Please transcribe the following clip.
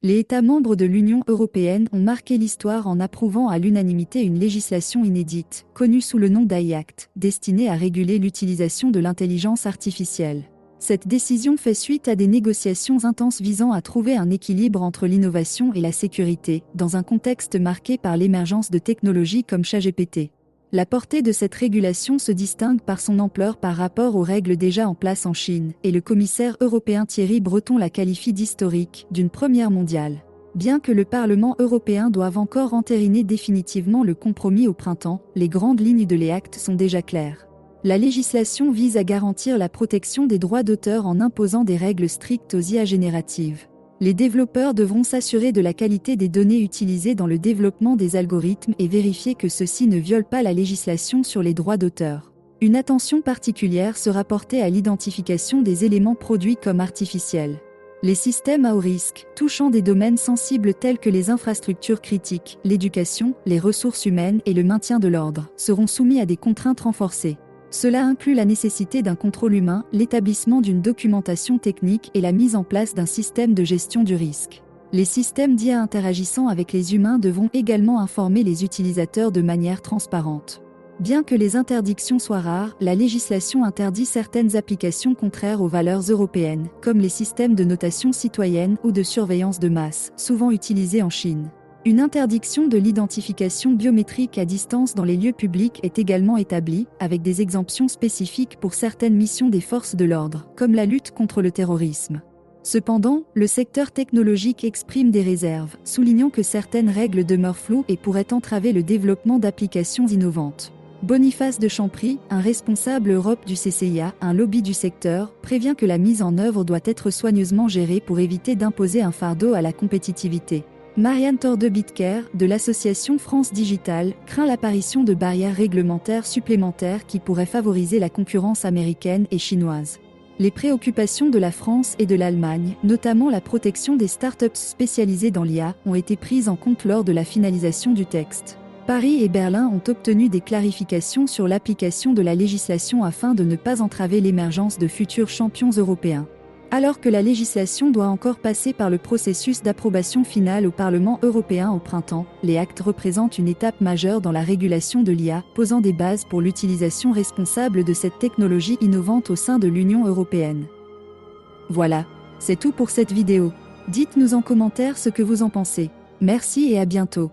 Les États membres de l'Union européenne ont marqué l'histoire en approuvant à l'unanimité une législation inédite, connue sous le nom d'AI Act, destinée à réguler l'utilisation de l'intelligence artificielle. Cette décision fait suite à des négociations intenses visant à trouver un équilibre entre l'innovation et la sécurité, dans un contexte marqué par l'émergence de technologies comme ChatGPT. La portée de cette régulation se distingue par son ampleur par rapport aux règles déjà en place en Chine, et le commissaire européen Thierry Breton la qualifie d'historique, d'une première mondiale. Bien que le Parlement européen doive encore entériner définitivement le compromis au printemps, les grandes lignes de l'AI sont déjà claires. La législation vise à garantir la protection des droits d'auteur en imposant des règles strictes aux IA génératives. Les développeurs devront s'assurer de la qualité des données utilisées dans le développement des algorithmes et vérifier que ceux-ci ne violent pas la législation sur les droits d'auteur. Une attention particulière sera portée à l'identification des éléments produits comme artificiels. Les systèmes à haut risque, touchant des domaines sensibles tels que les infrastructures critiques, l'éducation, les ressources humaines et le maintien de l'ordre, seront soumis à des contraintes renforcées. Cela inclut la nécessité d'un contrôle humain, l'établissement d'une documentation technique et la mise en place d'un système de gestion du risque. Les systèmes d'IA interagissant avec les humains devront également informer les utilisateurs de manière transparente. Bien que les interdictions soient rares, la législation interdit certaines applications contraires aux valeurs européennes, comme les systèmes de notation citoyenne ou de surveillance de masse, souvent utilisés en Chine. Une interdiction de l'identification biométrique à distance dans les lieux publics est également établie, avec des exemptions spécifiques pour certaines missions des forces de l'ordre, comme la lutte contre le terrorisme. Cependant, le secteur technologique exprime des réserves, soulignant que certaines règles demeurent floues et pourraient entraver le développement d'applications innovantes. Boniface de Champry, un responsable Europe du CCIA, un lobby du secteur, prévient que la mise en œuvre doit être soigneusement gérée pour éviter d'imposer un fardeau à la compétitivité. Marianne Tordebitker, de l'association France Digital, craint l'apparition de barrières réglementaires supplémentaires qui pourraient favoriser la concurrence américaine et chinoise. Les préoccupations de la France et de l'Allemagne, notamment la protection des startups spécialisées dans l'IA, ont été prises en compte lors de la finalisation du texte. Paris et Berlin ont obtenu des clarifications sur l'application de la législation afin de ne pas entraver l'émergence de futurs champions européens. Alors que la législation doit encore passer par le processus d'approbation finale au Parlement européen au printemps, les actes représentent une étape majeure dans la régulation de l'IA, posant des bases pour l'utilisation responsable de cette technologie innovante au sein de l'Union européenne. Voilà, c'est tout pour cette vidéo. Dites-nous en commentaire ce que vous en pensez. Merci et à bientôt.